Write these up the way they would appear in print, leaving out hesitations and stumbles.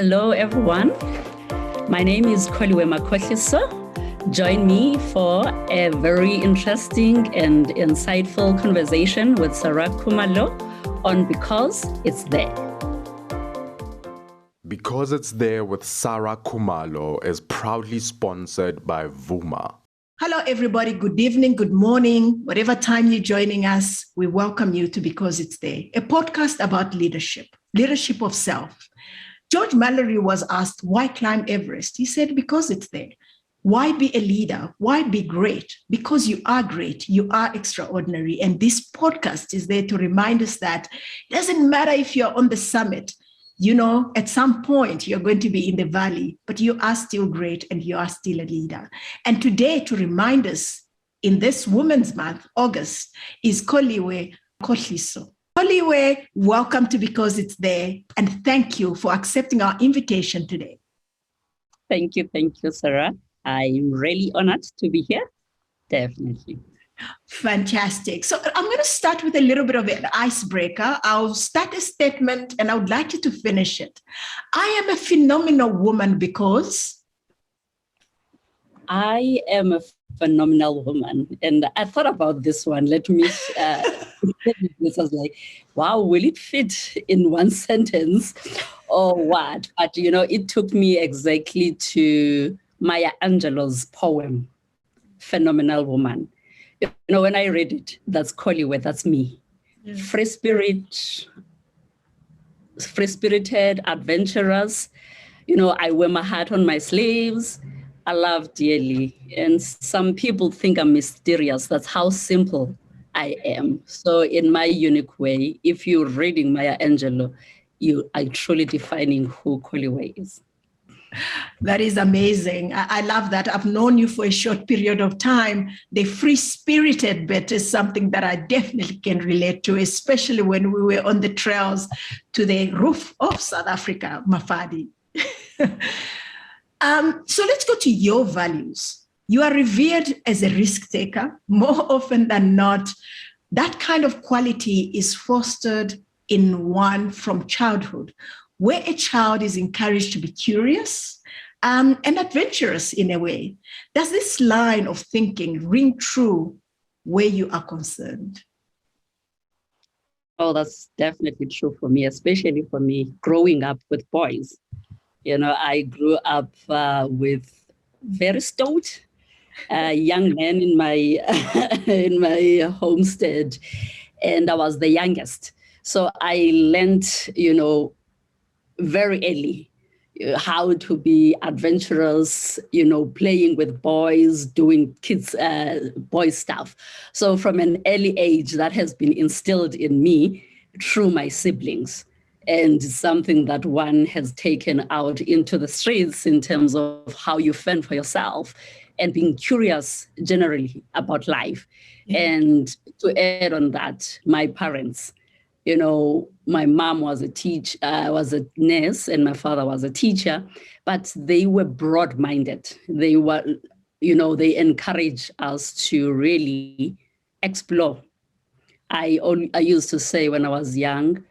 Hello, everyone. My name is Kholiwe Makhohliso. Join me for a very interesting and insightful conversation with Saray Khumalo on Because It's There. Because It's There with Saray Khumalo is proudly sponsored by Vuma. Hello, everybody. Good evening, good morning, whatever time you're joining us. We welcome you to Because It's There, a podcast about leadership of self. George Mallory was asked, why climb Everest? He said, because it's there. Why be a leader? Why be great? Because you are great. You are extraordinary. And this podcast is there to remind us that it doesn't matter if you're on the summit. You know, at some point, you're going to be in the valley, but you are still great and you are still a leader. And today, to remind us in this Women's Month, August, is Kholiwe Makhohliso. Kholiwe, welcome to Because It's There, and thank you for accepting our invitation today. Thank you, Sarah. I'm really honored to be here. Definitely. Fantastic. So I'm going to start with a little bit of an icebreaker. I'll start a statement and I would like you to finish it. I am a phenomenal woman because... I am a phenomenal woman. And I thought about this one. Let me... this was like, wow, will it fit in one sentence or what? But, you know, it took me exactly to Maya Angelou's poem, Phenomenal Woman. You know, when I read it, that's Kholiwe, that's me. Yeah. Free-spirited, adventurous. You know, I wear my heart on my sleeves. I love dearly. And some people think I'm mysterious. That's how simple I am. So in my unique way, if you're reading Maya Angelou, you are truly defining who Kholiwe is. That is amazing. I love that. I've known you for a short period of time. The free-spirited bit is something that I definitely can relate to, especially when we were on the trails to the roof of South Africa, Mafadi. So let's go to your values. You are revered as a risk taker. More often than not, that kind of quality is fostered in one from childhood, where a child is encouraged to be curious and adventurous in a way. Does this line of thinking ring true where you are concerned? Oh, that's definitely true for me, especially for me growing up with boys. You know, I grew up with very stout young men in my in my homestead, and I was the youngest. So I learned, you know, very early how to be adventurous, you know, playing with boys, doing boy stuff. So from an early age, that has been instilled in me through my siblings, and something that one has taken out into the streets in terms of how you fend for yourself and being curious generally about life. Yeah. And to add on that, my parents, you know, my mom was was a nurse, and my father was a teacher, but they were broad-minded. They were, you know, they encouraged us to really explore. I used to say when I was young,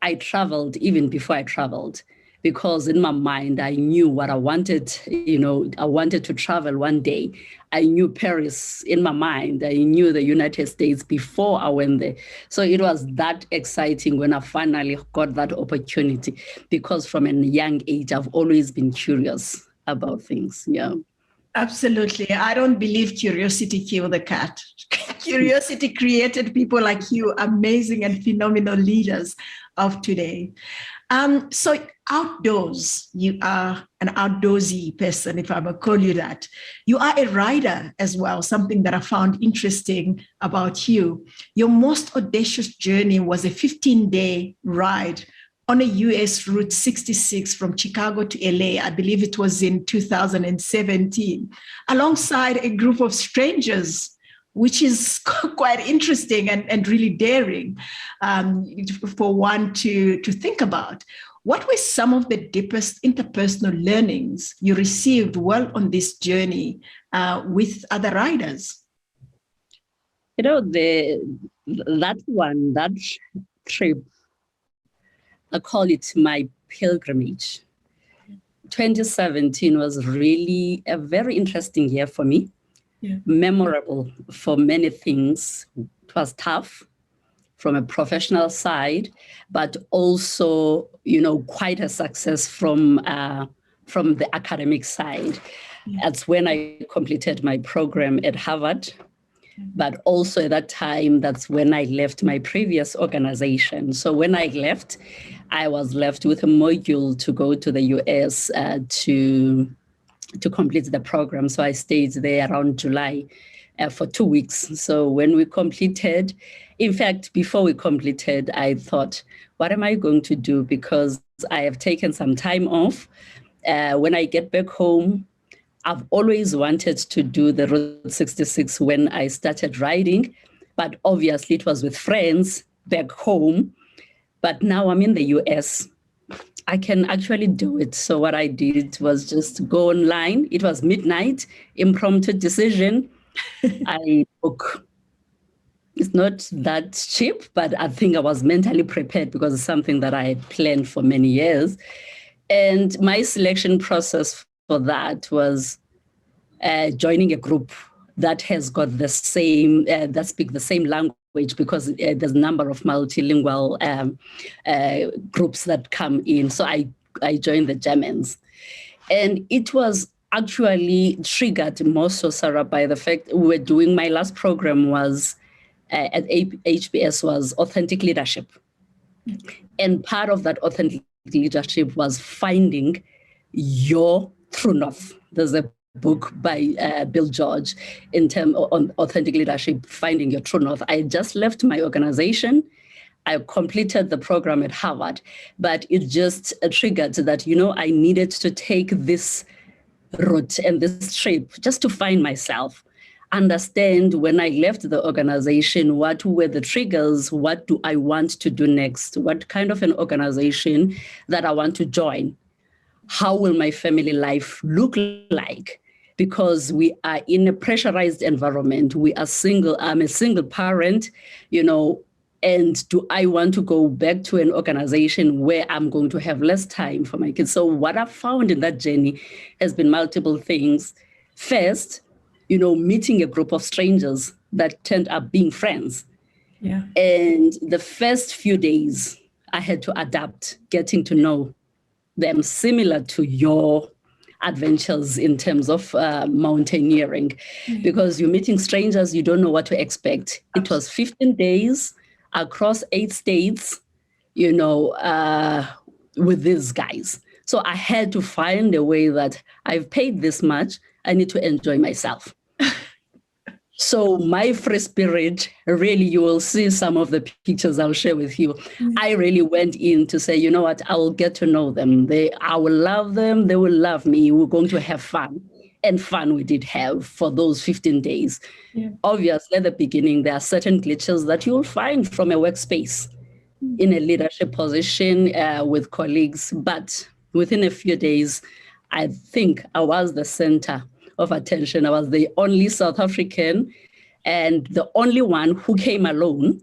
I traveled even before I traveled, because in my mind, I knew what I wanted. You know, I wanted to travel one day. I knew Paris in my mind. I knew the United States before I went there. So it was that exciting when I finally got that opportunity, because from a young age, I've always been curious about things. Yeah. Absolutely. I don't believe curiosity killed the cat. Curiosity created people like you, amazing and phenomenal leaders of today. So outdoors, you are an outdoorsy person, if I may call you that. You are a rider as well, something that I found interesting about you. Your most audacious journey was a 15-day ride on a US Route 66 from Chicago to LA. I believe it was in 2017, alongside a group of strangers, which is quite interesting and really daring for one to think about. What were some of the deepest interpersonal learnings you received while on this journey with other riders? You know, that trip, I call it my pilgrimage. 2017 was really a very interesting year for me. Yeah. Memorable for many things. It was tough from a professional side, but also, quite a success from the academic side. Yeah. That's when I completed my program at Harvard. But also at that time, that's when I left my previous organization. So when I left, I was left with a module to go to the US to complete the program. So I stayed there around July for 2 weeks. So when we completed, in fact, before we completed, I thought, what am I going to do? Because I have taken some time off. When I get back home, I've always wanted to do the Route 66 when I started riding, but obviously it was with friends back home. But now I'm in the US. I can actually do it. So what I did was just go online. It was midnight, impromptu decision. I book. It's not that cheap, but I think I was mentally prepared because it's something that I had planned for many years. And my selection process for that was joining a group that has got the same, that speak the same language, because there's a number of multilingual groups that come in. So I joined the Germans. And it was actually triggered more so, Sarah, by the fact we were doing, my last program was at HBS was authentic leadership. And part of that authentic leadership was finding your true north. There's a book by Bill George in terms on authentic leadership, finding your true north. I just left my organization. I completed the program at Harvard, but it just triggered that, I needed to take this route and this trip just to find myself, understand when I left the organization, what were the triggers, what do I want to do next, what kind of an organization that I want to join, how will my family life look like? Because we are in a pressurized environment. We are single. I'm a single parent, and do I want to go back to an organization where I'm going to have less time for my kids? So what I've found in that journey has been multiple things. First, meeting a group of strangers that turned up being friends. Yeah. And the first few days, I had to adapt, getting to know them, similar to your adventures in terms of mountaineering, because you're meeting strangers, you don't know what to expect. It was 15 days across 8 states, with these guys. So I had to find a way that I've paid this much, I need to enjoy myself. So my free spirit, really, you will see some of the pictures I'll share with you. I really went in to say, you know what, I will get to know them. I will love them. They will love me. We're going to have fun. And fun we did have for those 15 days. Yeah. Obviously, at the beginning, there are certain glitches that you'll find from a workspace in a leadership position with colleagues. But within a few days, I think I was the center of attention. I was the only South African and the only one who came alone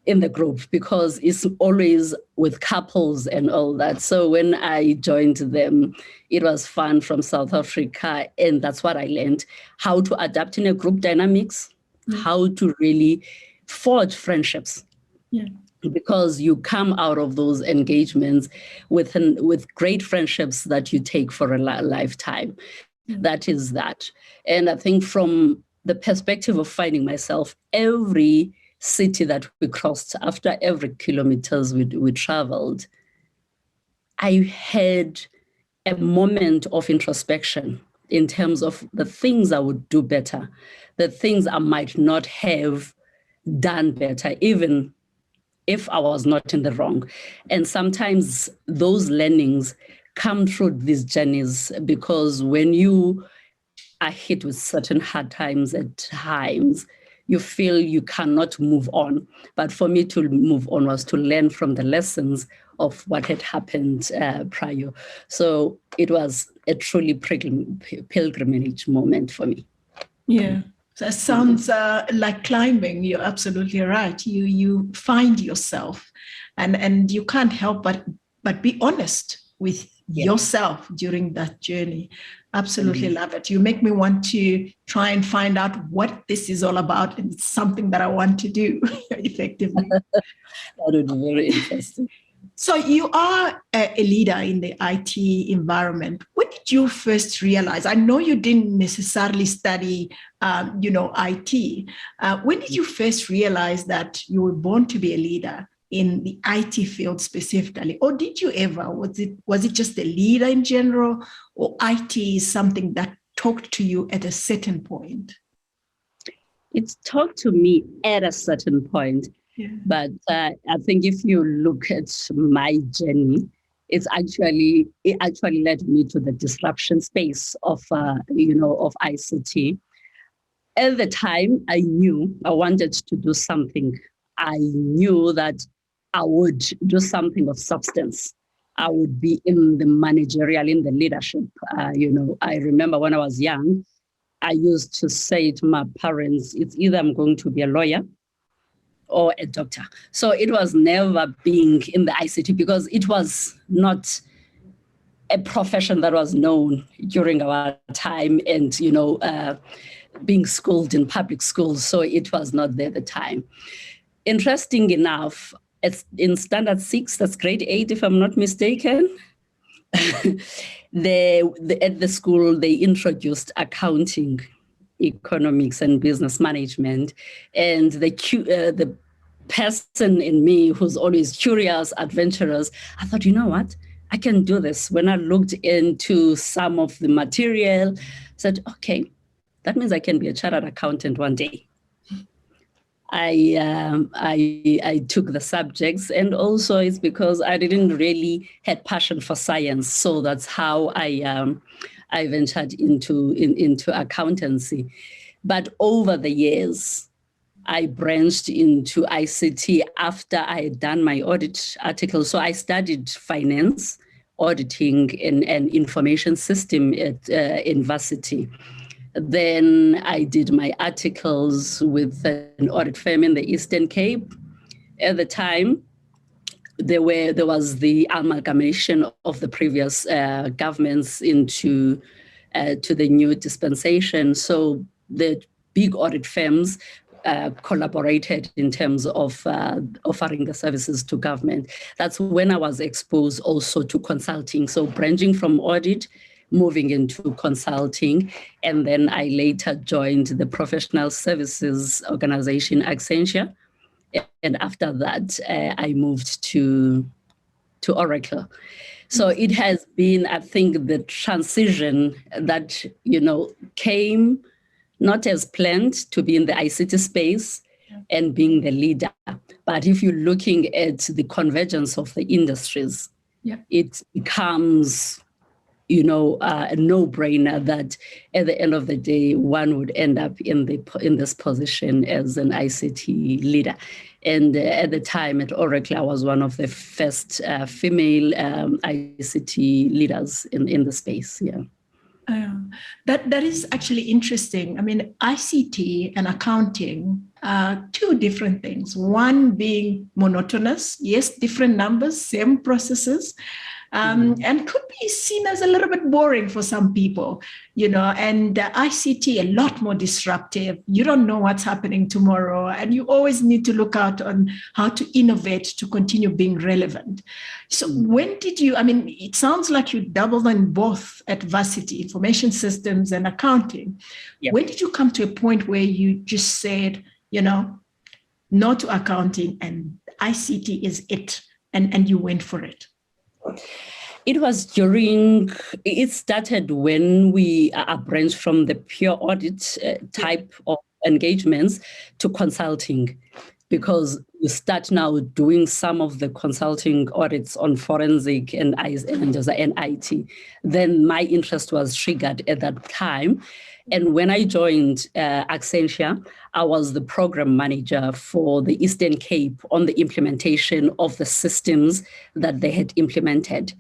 in the group, because it's always with couples and all that. So when I joined them, it was fun from South Africa. And that's what I learned, how to adapt in a group dynamics, how to really forge friendships. Yeah. Because you come out of those engagements with great friendships that you take for a lifetime. That is that. And I think from the perspective of finding myself, every city that we crossed, after every kilometers we traveled, I had a moment of introspection in terms of the things I would do better, the things I might not have done better, even if I was not in the wrong. And sometimes those learnings come through these journeys, because when you are hit with certain hard times at times, you feel you cannot move on. But for me to move on was to learn from the lessons of what had happened prior. So it was a truly pilgrimage moment for me. Yeah. That sounds like climbing. You're absolutely right. You find yourself, and you can't help but be honest with yourself during that journey. Absolutely love it. You make me want to try and find out what this is all about, and it's something that I want to do effectively. That would be very interesting. So you are a leader in the IT environment. When did you first realize? I know you didn't necessarily study, IT. When did you first realize that you were born to be a leader in the IT field specifically? Or did you ever? Was it just a leader in general, or IT is something that talked to you at a certain point? It talked to me at a certain point. Yeah. But I think if you look at my journey, it actually led me to the disruption space of ICT. At the time, I knew I wanted to do something. I knew that I would do something of substance. I would be in the managerial, in the leadership. I remember when I was young, I used to say to my parents, it's either I'm going to be a lawyer or a doctor. So it was never being in the ICT, because it was not a profession that was known during our time, and, being schooled in public schools. So it was not there at the time. Interesting enough, it's in standard 6, that's grade 8, if I'm not mistaken, at the school, they introduced accounting, economics, and business management. And the person in me who's always curious, adventurous, I thought, you know what, I can do this. When I looked into some of the material, I said, okay, that means I can be a chartered accountant one day. I took the subjects, and also it's because I didn't really had passion for science. So that's how I ventured into accountancy. But over the years, I branched into ICT after I had done my audit article. So I studied finance, auditing, and information system at university. Then I did my articles with an audit firm in the Eastern Cape. At the time, there was the amalgamation of the previous governments into to the new dispensation. So the big audit firms collaborated in terms of offering the services to government. That's when I was exposed also to consulting. So branching from audit, moving into consulting, and then I later joined the professional services organization Accenture, and after that I moved to Oracle. So it has been, I think, the transition that came not as planned to be in the ICT space and being the leader, but if you're looking at the convergence of the industries, it becomes a no-brainer that at the end of the day, one would end up in this position as an ICT leader. And at the time at Oracle, I was one of the first female ICT leaders in the space. Yeah. That is actually interesting. I mean, ICT and accounting are two different things. One being monotonous, yes, different numbers, same processes. And could be seen as a little bit boring for some people, and ICT a lot more disruptive. You don't know what's happening tomorrow, and you always need to look out on how to innovate to continue being relevant. So when did you, it sounds like you doubled on both at varsity, information systems and accounting. Yep. When did you come to a point where you just said, no to accounting and ICT is it, and you went for it? It started when we branched from the pure audit type of engagements to consulting, because you start now doing some of the consulting audits on forensic and IT. Then my interest was triggered at that time. And when I joined Accenture, I was the program manager for the Eastern Cape on the implementation of the systems that they had implemented.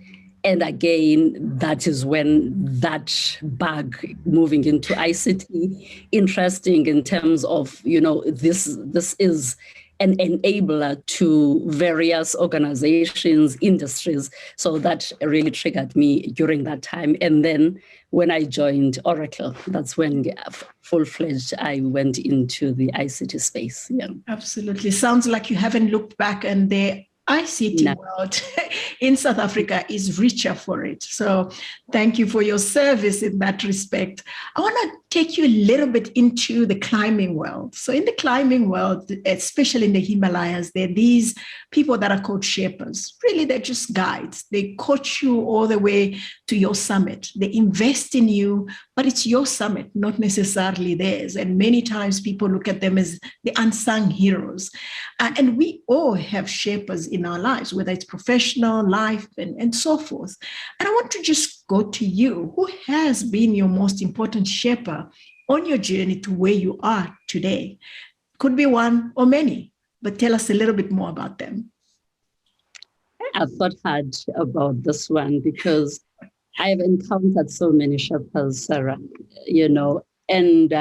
And again, that is when that bug moving into ICT, interesting in terms of, this is an enabler to various organizations, industries. So that really triggered me during that time. And then when I joined Oracle, that's when full-fledged I went into the ICT space. Yeah. Absolutely. Sounds like you haven't looked back, and the ICT world in South Africa is richer for it. So thank you for your service in that respect. I want to take you a little bit into the climbing world. So in the climbing world, especially in the Himalayas, there are these people that are called Sherpas. Really, they're just guides. They coach you all the way to your summit. They invest in you, but it's your summit, not necessarily theirs. And many times people look at them as the unsung heroes. And we all have Sherpas in our lives, whether it's professional, life, and so forth. And I want to just go to you. Who has been your most important Sherpa on your journey to where you are today? Could be one or many, but tell us a little bit more about them. I've thought hard about this one because I have encountered so many Sherpas, Sarah, and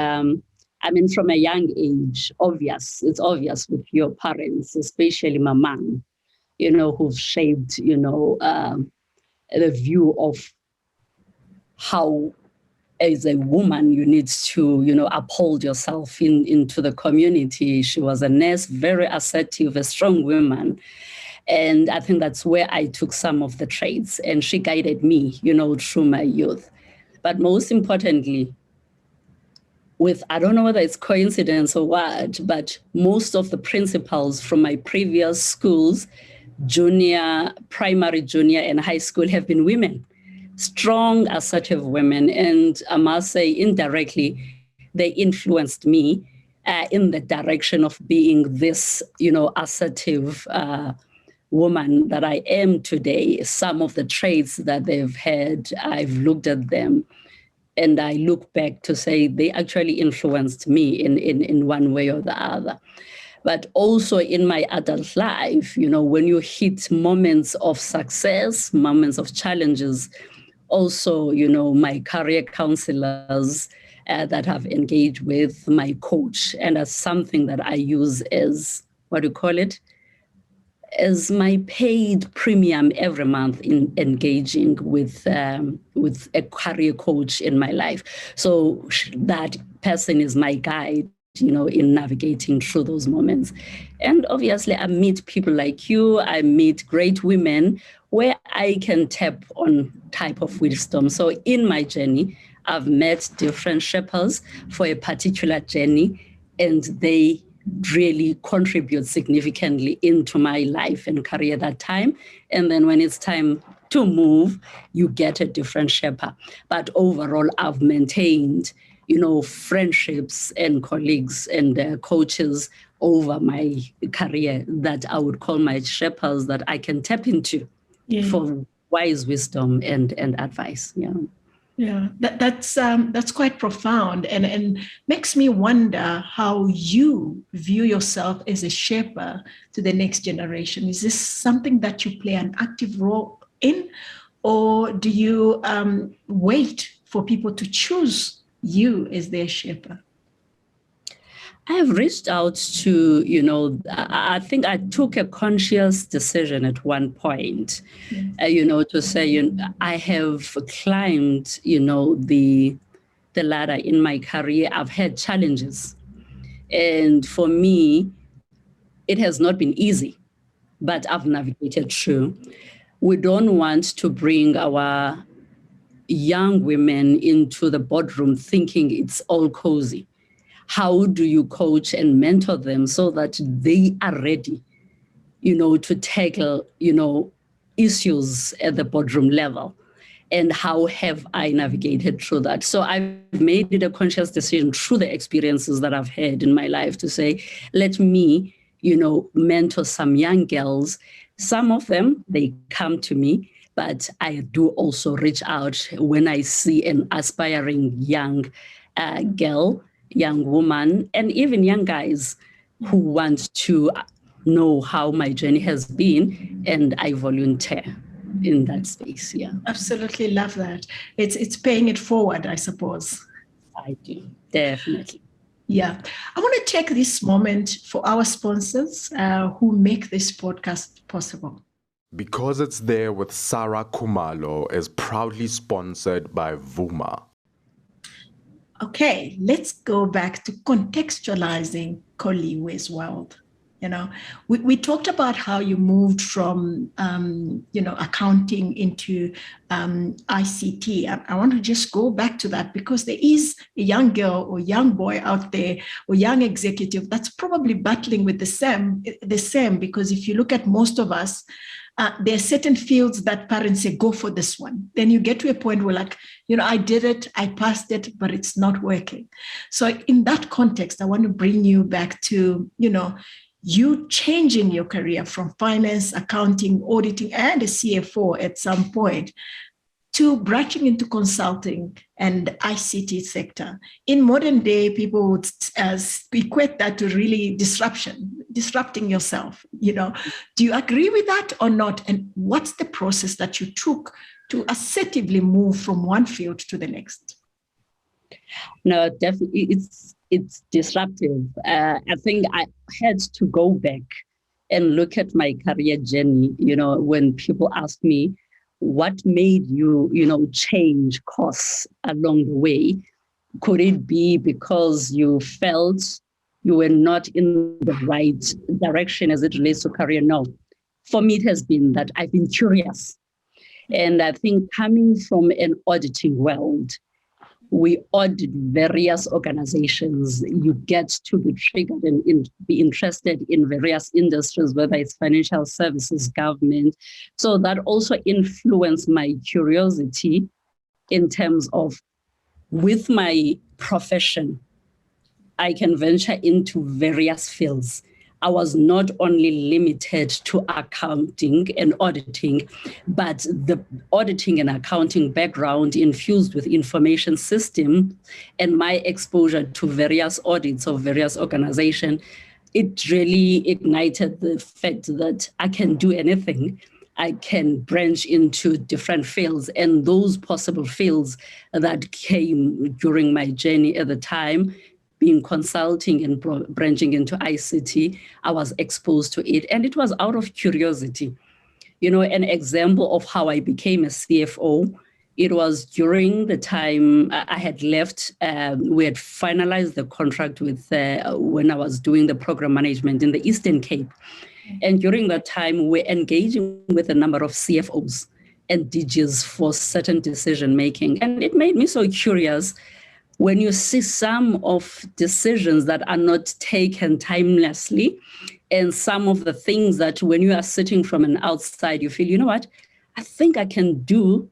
I mean, from a young age, it's obvious with your parents, especially my mom, who've shaped, the view of how, as a woman, you need to, uphold yourself into the community. She was a nurse, very assertive, a strong woman. And I think that's where I took some of the traits, and she guided me, through my youth. But most importantly, I don't know whether it's coincidence or what, but most of the principals from my previous schools, primary, junior, and high school, have been women, strong, assertive women. And I must say, indirectly, they influenced me in the direction of being this, assertive woman that I am today. Some of the traits that they've had, I've looked at them and I look back to say they actually influenced me in one way or the other. But also in my adult life, when you hit moments of success, moments of challenges, also, my career counselors that I've engaged with, my coach, and as something that I use as, as my paid premium every month in engaging with a career coach in my life. So that person is my guide, in navigating through those moments. And obviously, I meet people like you. I meet great women where I can tap on type of wisdom. So in my journey, I've met different Sherpas for a particular journey, and they really contribute significantly into my life and career that time. And then when it's time to move, you get a different Sherpa. But overall, I've maintained, friendships and colleagues and coaches over my career that I would call my Sherpas that I can tap into for wise wisdom and advice. Yeah. Yeah, that's quite profound and makes me wonder how you view yourself as a Sherpa to the next generation. Is this something that you play an active role in, or do you wait for people to choose you as their Sherpa? I have reached out to, I think I took a conscious decision at one point, to say, I have climbed, the ladder in my career. I've had challenges. And for me, it has not been easy, but I've navigated through. We don't want to bring our young women into the boardroom thinking it's all cozy. How do you coach and mentor them so that they are ready, to tackle, issues at the boardroom level? And how have I navigated through that? So I've made it a conscious decision through the experiences that I've had in my life to say, let me, mentor some young girls. Some of them, they come to me, but I do also reach out when I see an aspiring young girl, young woman, and even young guys who want to know how my journey has been, and I volunteer in that space. Yeah, absolutely love that. It's paying it forward, I suppose. I do, definitely. Yeah. I want to take this moment for our sponsors who make this podcast possible. Because It's There with Saray Khumalo is proudly sponsored by Vuma. Okay, let's go back to contextualizing Kholiwe's world. We talked about how you moved from, accounting into ICT. I want to just go back to that because there is a young girl or young boy out there or young executive that's probably battling with the same, because if you look at most of us, there are certain fields that parents say, go for this one. Then you get to a point where I did it, I passed it, but it's not working. So in that context, I want to bring you back to, you changing your career from finance, accounting, auditing, and a CFO at some point to branching into consulting and ICT sector. In modern day, people would equate that to really disrupting yourself. Do you agree with that or not? And what's the process that you took to assertively move from one field to the next? No, definitely, it's disruptive. I think I had to go back and look at my career journey. When people ask me, what made you, change course along the way? Could it be because you felt you were not in the right direction as it relates to career? No. For me, it has been that I've been curious. And I think coming from an auditing world, we audit various organizations. You get to be triggered and be interested in various industries, whether it's financial services, government. So that also influenced my curiosity in terms of, with my profession, I can venture into various fields. I was not only limited to accounting and auditing, but the auditing and accounting background infused with information system and my exposure to various audits of various organizations, it really ignited the fact that I can do anything. I can branch into different fields, and those possible fields that came during my journey at the time, being consulting and branching into ICT, I was exposed to it. And it was out of curiosity. An example of how I became a CFO, it was during the time I had left. We had finalized the contract with when I was doing the program management in the Eastern Cape. And during that time, we're engaging with a number of CFOs and DGs for certain decision making. And it made me so curious when you see some of decisions that are not taken timelessly, and some of the things that when you are sitting from an outside, you feel, what, I think I can do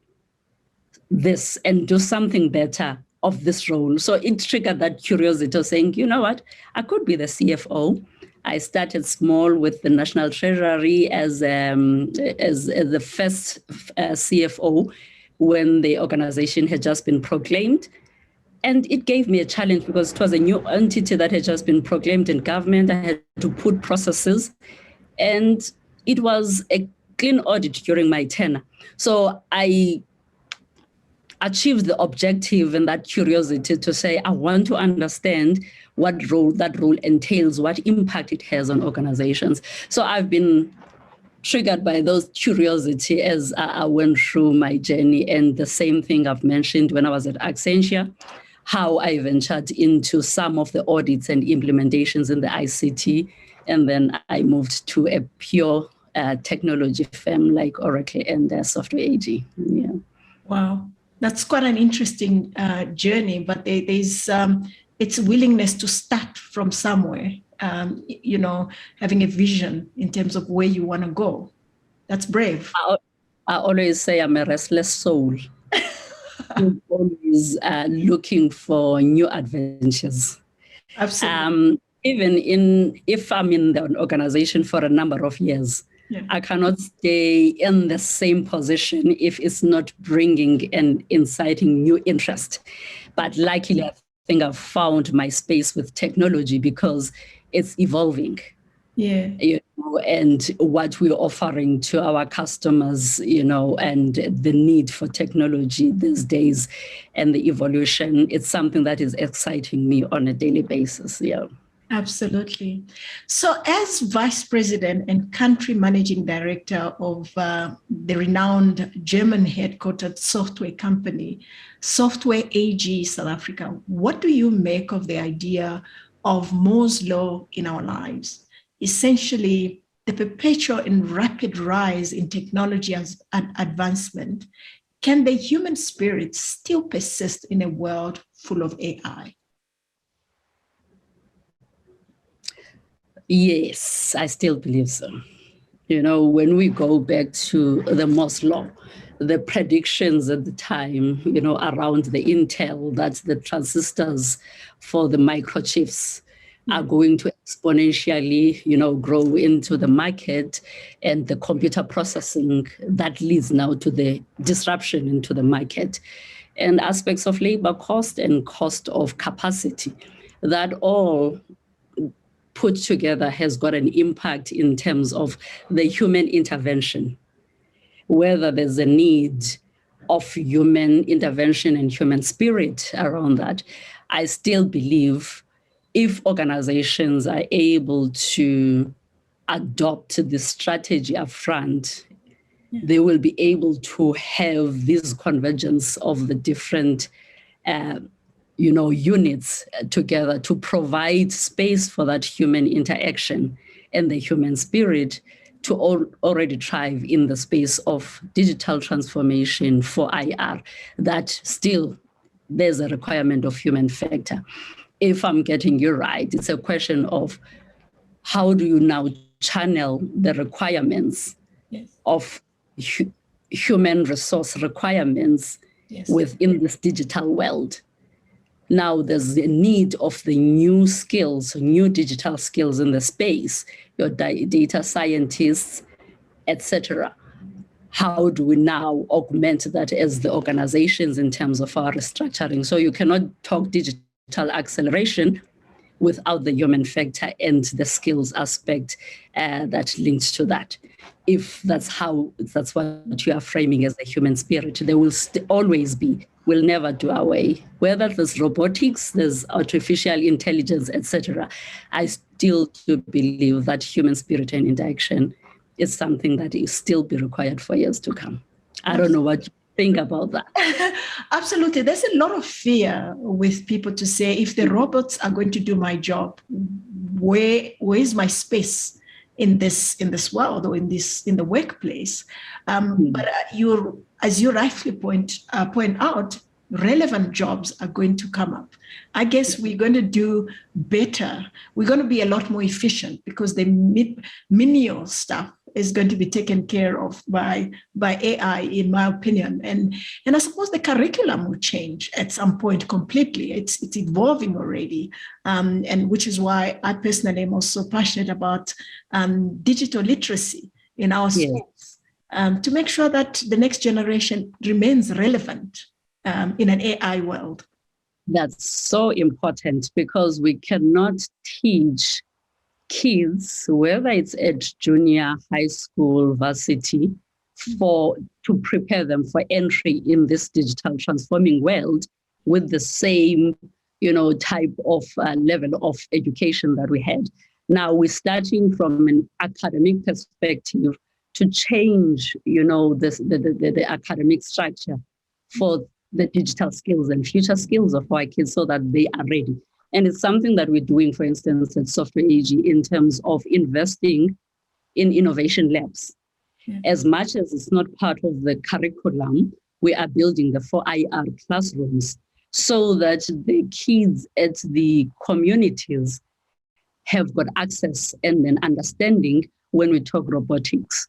this and do something better of this role. So it triggered that curiosity of saying, what, I could be the CFO. I started small with the National Treasury as the first CFO when the organization had just been proclaimed. And it gave me a challenge because it was a new entity that had just been proclaimed in government. I had to put processes, and it was a clean audit during my tenure. So I achieved the objective and that curiosity to say, I want to understand what role that role entails, what impact it has on organizations. So I've been triggered by those curiosity as I went through my journey. And the same thing I've mentioned when I was at Accenture, how I ventured into some of the audits and implementations in the ICT. And then I moved to a pure technology firm like Oracle and Software AG. Yeah. Wow. That's quite an interesting journey, but there's it's willingness to start from somewhere, having a vision in terms of where you want to go. That's brave. I always say I'm a restless soul. I'm always looking for new adventures. Absolutely. Even if I'm in the organization for a number of years, I cannot stay in the same position if it's not bringing and inciting new interest. But luckily, I think I've found my space with technology because it's evolving. Yeah. And what we're offering to our customers, and the need for technology these days and the evolution, it's something that is exciting me on a daily basis. Yeah. Absolutely. So, as Vice President and Country Managing Director of the renowned German headquartered software company, Software AG South Africa, what do you make of the idea of Moore's Law in our lives? Essentially, the perpetual and rapid rise in technology and advancement. Can the human spirit still persist in a world full of AI? Yes, I still believe so. When we go back to the Moore's Law, the predictions at the time, around the Intel, that the transistors for the microchips are going to exponentially, grow into the market, and the computer processing that leads now to the disruption into the market, and aspects of labor cost and cost of capacity, that all put together has got an impact in terms of the human intervention, whether there's a need of human intervention and human spirit around that. I still believe if organizations are able to adopt this strategy up front, they will be able to have this convergence of the different units together to provide space for that human interaction and the human spirit to already thrive in the space of digital transformation for IR, that still there's a requirement of human factor. If I'm getting you right, it's a question of how do you now channel the requirements of human resource requirements within this digital world. Now there's a need of the new skills, new digital skills in the space, your data scientists, etc. How do we now augment that as the organizations in terms of our restructuring? So you cannot talk digital acceleration without the human factor and the skills aspect that links to that. If that's what you are framing as the human spirit, there will always be. We'll never do away. Whether there's robotics, there's artificial intelligence, etc. I still do believe that human spirit and interaction is something that will still be required for years to come. I don't know what you think about that. Absolutely. There's a lot of fear with people to say, if the robots are going to do my job, where is my space in this world or in the workplace? But as you rightly point out, relevant jobs are going to come up. I guess we're going to do better. We're going to be a lot more efficient because the menial stuff is going to be taken care of by AI, in my opinion. And I suppose the curriculum will change at some point completely. It's evolving already, and which is why I personally am also passionate about digital literacy in our schools, to make sure that the next generation remains relevant in an AI world. That's so important, because we cannot teach kids, whether it's at junior, high school, varsity, to prepare them for entry in this digital transforming world with the same, type of level of education that we had. Now we're starting from an academic perspective to change, the academic structure for the digital skills and future skills of our kids so that they are ready. And it's something that we're doing, for instance, at Software AG in terms of investing in innovation labs. As much as it's not part of the curriculum, we are building the 4IR classrooms so that the kids at the communities have got access and an understanding when we talk robotics,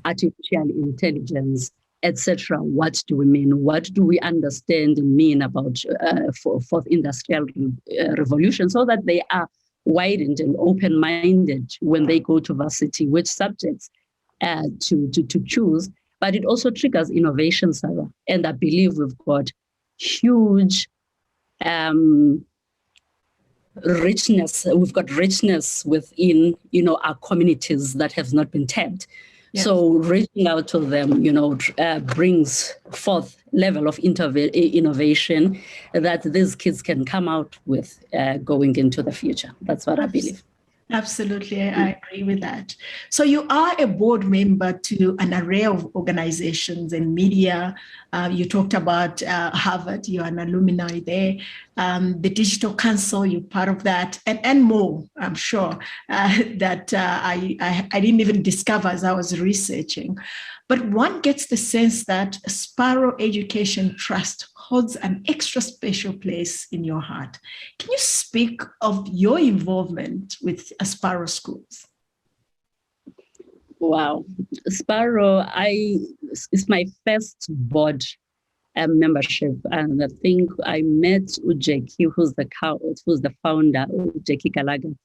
artificial intelligence, etc. What do we mean? What do we understand and mean about fourth industrial revolution, so that they are widened and open-minded when they go to varsity, which subjects to choose. But it also triggers innovation, Sarah. And I believe we've got huge richness. We've got richness within, our communities that have not been tapped. Yes. So reaching out to them, brings forth level of innovation that these kids can come out with going into the future. That's what I believe. Absolutely, I agree with that. So you are a board member to an array of organizations and media. You talked about Harvard, you're an alumni there. The Digital Council, you're part of that, and more, I'm sure, that I didn't even discover as I was researching. But one gets the sense that Sparrow Education Trust holds an extra special place in your heart. Can you speak of your involvement with Sparrow Schools? Wow. Sparrow, it's my first board membership. And I think I met Ujeki, who's the founder, Ujeki Kalaga,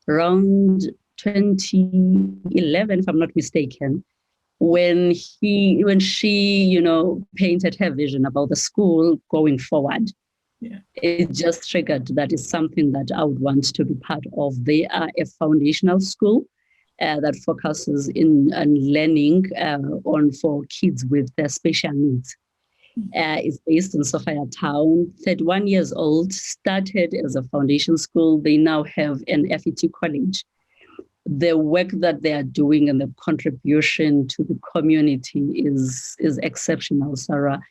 around 2011, if I'm not mistaken. When she, painted her vision about the school going forward, it just triggered that is something that I would want to be part of. They are a foundational school that focuses on learning for kids with special needs. It's based in Sophia Town, 31 years old, started as a foundation school. They now have an FET college. The work that they are doing and the contribution to the community is exceptional, Sarah.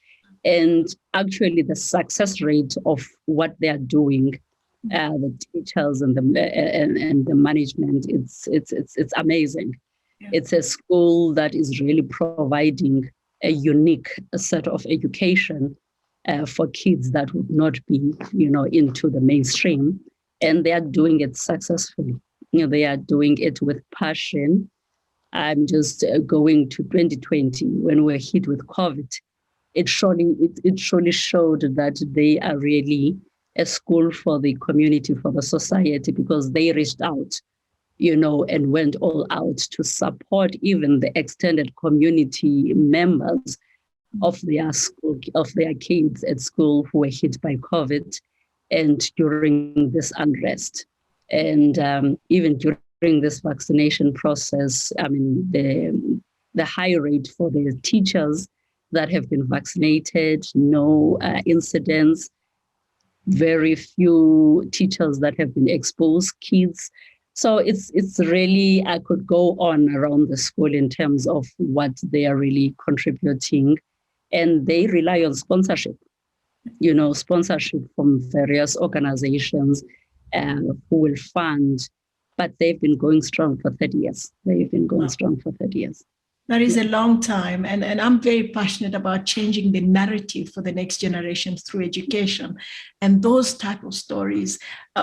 And actually, the success rate of what they are doing, the teachers and the management, it's amazing. Yeah. It's a school that is really providing a unique set of education for kids that would not be, into the mainstream, and they are doing it successfully. They are doing it with passion. I'm just going to 2020 when we're hit with COVID. It surely showed that they are really a school for the community, for the society, because they reached out, and went all out to support even the extended community members of their school, of their kids at school who were hit by COVID and during this unrest. And even during this vaccination process, I mean, the high rate for the teachers that have been vaccinated, no incidents, very few teachers that have been exposed, kids. So it's really, I could go on around the school in terms of what they are really contributing. And they rely on sponsorship, sponsorship from various organizations who will fund, but they've been going strong for 30 years. That is a long time. And I'm very passionate about changing the narrative for the next generation through education. And those type of stories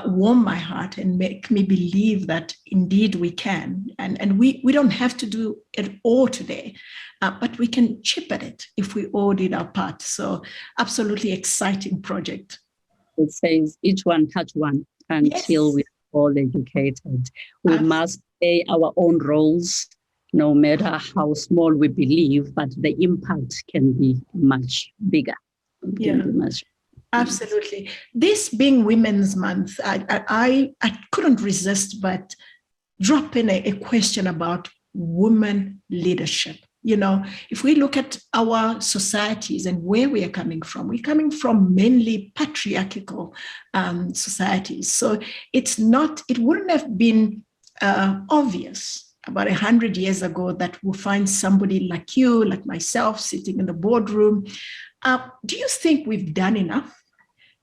warm my heart and make me believe that indeed we can. And we don't have to do it all today, but we can chip at it if we all did our part. So absolutely exciting project. It says each one touch one until we're all educated. We must play our own roles, no matter how small we believe, but the impact can be much bigger. Absolutely. This being Women's Month, I couldn't resist but drop in a question about women leadership. If we look at our societies and where we are coming from, we're coming from mainly patriarchal societies. So it wouldn't have been obvious about 100 years ago that we'll find somebody like you, like myself, sitting in the boardroom. Do you think we've done enough?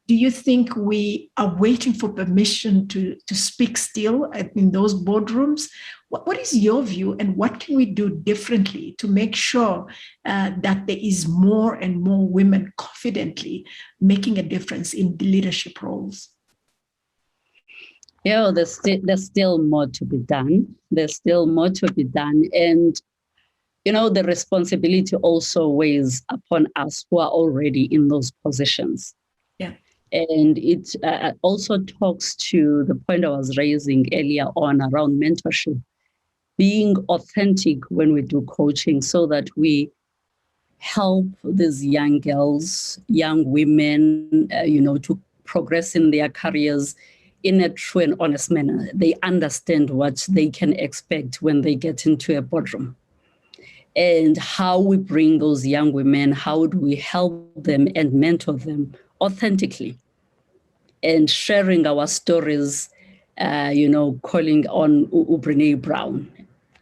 Do you think we are waiting for permission to speak still in those boardrooms? What is your view, and what can we do differently to make sure that there is more and more women confidently making a difference in the leadership roles? Yeah, there's still more to be done. And, the responsibility also weighs upon us who are already in those positions. Yeah. And it also talks to the point I was raising earlier on around mentorship, being authentic when we do coaching so that we help these young girls, young women, to progress in their careers in a true and honest manner. They understand what they can expect when they get into a boardroom. And how we bring those young women, how do we help them and mentor them authentically, and sharing our stories, calling on Brene Brown,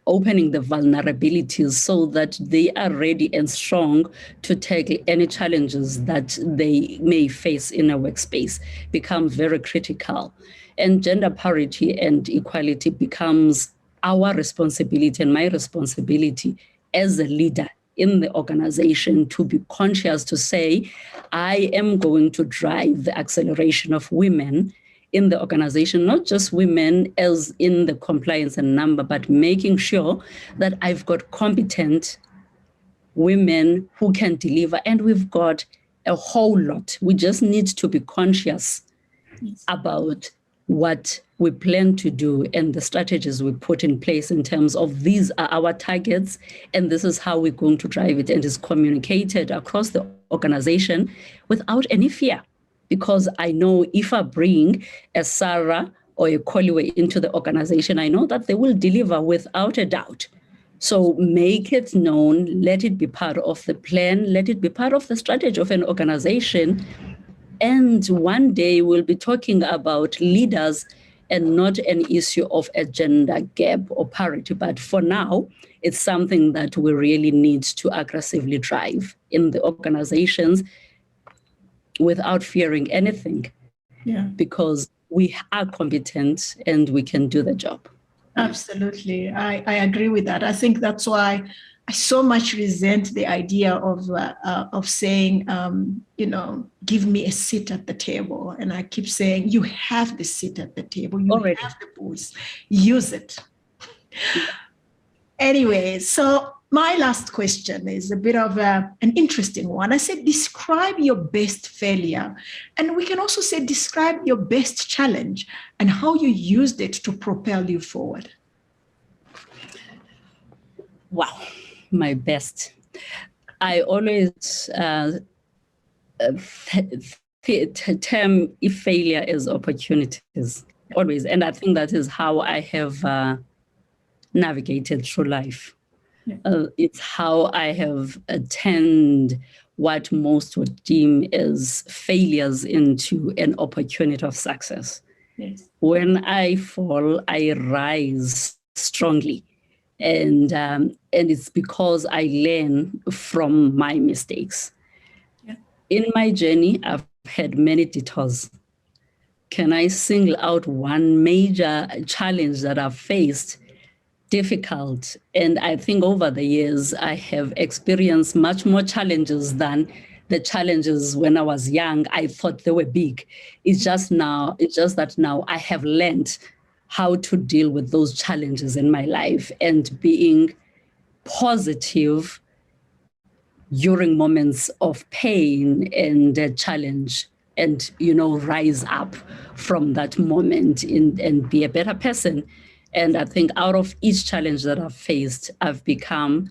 opening the vulnerabilities so that they are ready and strong to tackle any challenges that they may face in a workspace, become very critical. And gender parity and equality becomes our responsibility and my responsibility as a leader in the organization to be conscious to say, I am going to drive the acceleration of women in the organization, not just women as in the compliance and number, but making sure that I've got competent women who can deliver. And we've got a whole lot. We just need to be conscious about what we plan to do and the strategies we put in place in terms of these are our targets and this is how we're going to drive it, and is communicated across the organization without any fear. Because I know if I bring a Sarah or a Kholiwe into the organization, I know that they will deliver without a doubt. So make it known, let it be part of the plan, let it be part of the strategy of an organization. And one day we'll be talking about leaders and not an issue of a gender gap or parity. But for now, it's something that we really need to aggressively drive in the organizations without fearing anything, because we are competent and we can do the job. Absolutely. I agree with that. I think that's why I so much resent the idea of saying, give me a seat at the table. And I keep saying, you have the seat at the table. You already have the voice. Use it. Anyway, so my last question is a bit of an interesting one. I said, describe your best failure. And we can also say, describe your best challenge and how you used it to propel you forward. Wow, my best. I always term failure as opportunities, always. And I think that is how I have navigated through life. It's how I have turned what most would deem as failures into an opportunity of success. Yes. When I fall, I rise strongly. And it's because I learn from my mistakes. Yeah. In my journey, I've had many detours. Can I single out one major challenge that I've faced? Difficult. And I think over the years, I have experienced much more challenges than the challenges when I was young. I thought they were big. It's just that now I have learned how to deal with those challenges in my life and being positive during moments of pain and challenge, and, rise up from that moment and be a better person. And I think out of each challenge that I've faced, I've become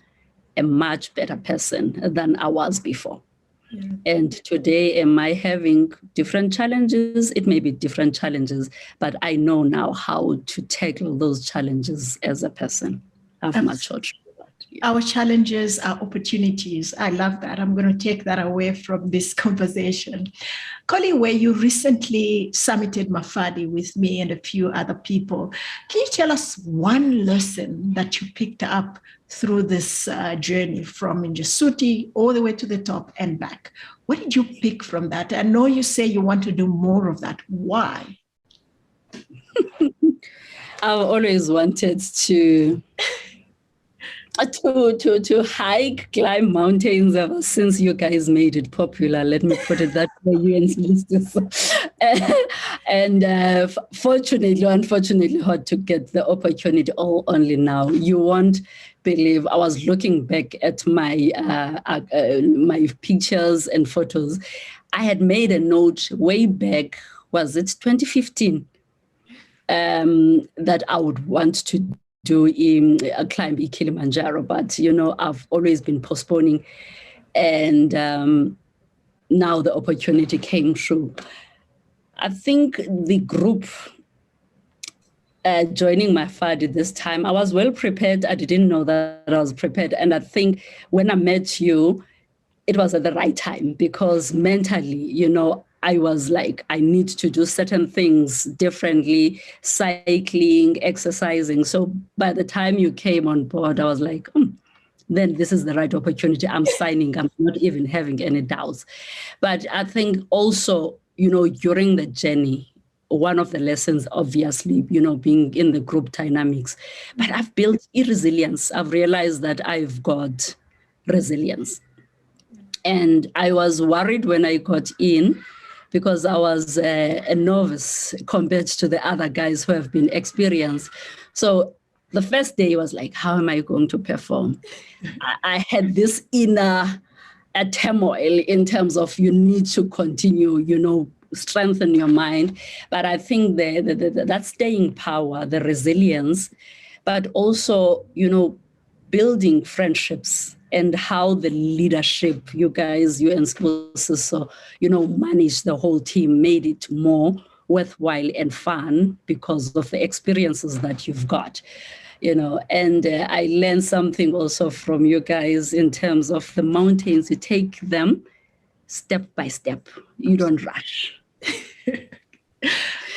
a much better person than I was before. Yeah. And today, am I having different challenges? It may be different challenges, but I know now how to tackle those challenges as a person. I've matured. Our challenges are opportunities. I love that. I'm going to take that away from this conversation. Kholiwe, you recently summited Mafadi with me and a few other people. Can you tell us one lesson that you picked up through this journey from Njasuti all the way to the top and back? What did you pick from that? I know you say you want to do more of that. Why? I've always wanted to hike, climb mountains ever since you guys made it popular. Let me put it that way, you and sisters. And fortunately, unfortunately, had to get the opportunity only now. You won't believe, I was looking back at my my pictures and photos. I had made a note way back, was it 2015, that I would want to do climb Kilimanjaro, but I've always been postponing, and now the opportunity came through. I think the group joining my FAD this time, I was well prepared. I didn't know that I was prepared. And I think when I met you, it was at the right time, because mentally, I was like, I need to do certain things differently, cycling, exercising. So by the time you came on board, I was like, then this is the right opportunity. I'm signing. I'm not even having any doubts. But I think also, during the journey, one of the lessons, obviously, being in the group dynamics, but I've built resilience. I've realized that I've got resilience. And I was worried when I got in, because I was a novice compared to the other guys who have been experienced. So the first day was like, how am I going to perform? I had this inner turmoil in terms of you need to continue, strengthen your mind. But I think that staying power, the resilience, but also, building friendships, and how the leadership, you guys, you and Sibusiso, managed the whole team, made it more worthwhile and fun because of the experiences that you've got. And I learned something also from you guys in terms of the mountains. You take them step by step. You don't rush.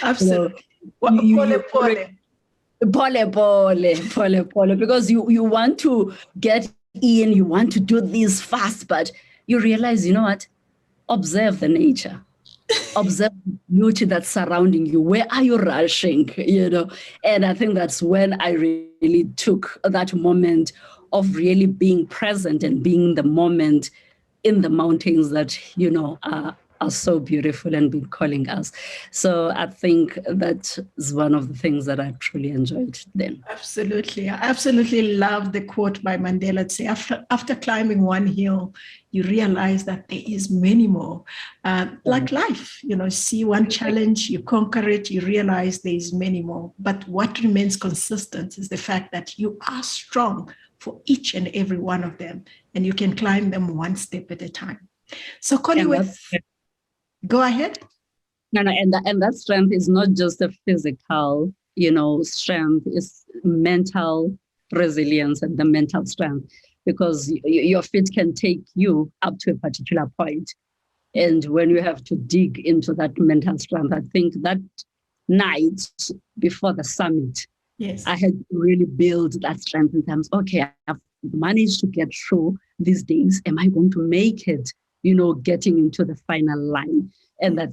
Absolutely. Pole, because you want to get in, you want to do this fast, but you realize, what? Observe the nature. Observe the beauty that's surrounding you. Where are you rushing? And I think that's when I really took that moment of really being present and being the moment in the mountains that, are so beautiful and been calling us. So I think that is one of the things that I truly enjoyed then. Absolutely. I absolutely love the quote by Mandela. Say, after climbing one hill, you realize that there is many more. Like life, see one challenge, you conquer it, you realize there is many more. But what remains consistent is the fact that you are strong for each and every one of them, and you can climb them one step at a time. So Kholiwe, go ahead. No, and that strength is not just a physical, strength, is mental resilience and the mental strength, because your feet can take you up to a particular point. And when you have to dig into that mental strength, I think that night before the summit, yes, I had to really build that strength in terms, okay, I've managed to get through these days. Am I going to make it, getting into the final line? And that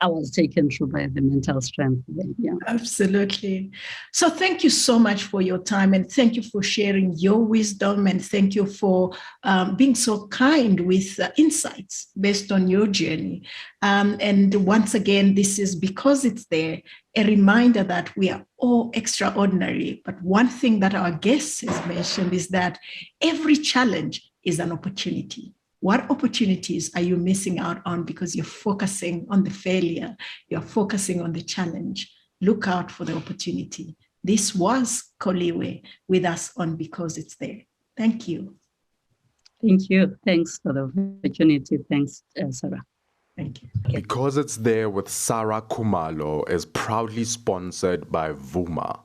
I was taken through by the mental strength then. Yeah. Absolutely. So thank you so much for your time, and thank you for sharing your wisdom, and thank you for being so kind with insights based on your journey. And once again, this is Because It's There, a reminder that we are all extraordinary. But one thing that our guest has mentioned is that every challenge is an opportunity. What opportunities are you missing out on because you're focusing on the failure? You're focusing on the challenge. Look out for the opportunity. This was Kholiwe with us on Because It's There. Thank you. Thank you. Thanks for the opportunity. Thanks, Sarah. Thank you. Because It's There with Sarah Khumalo is proudly sponsored by Vuma.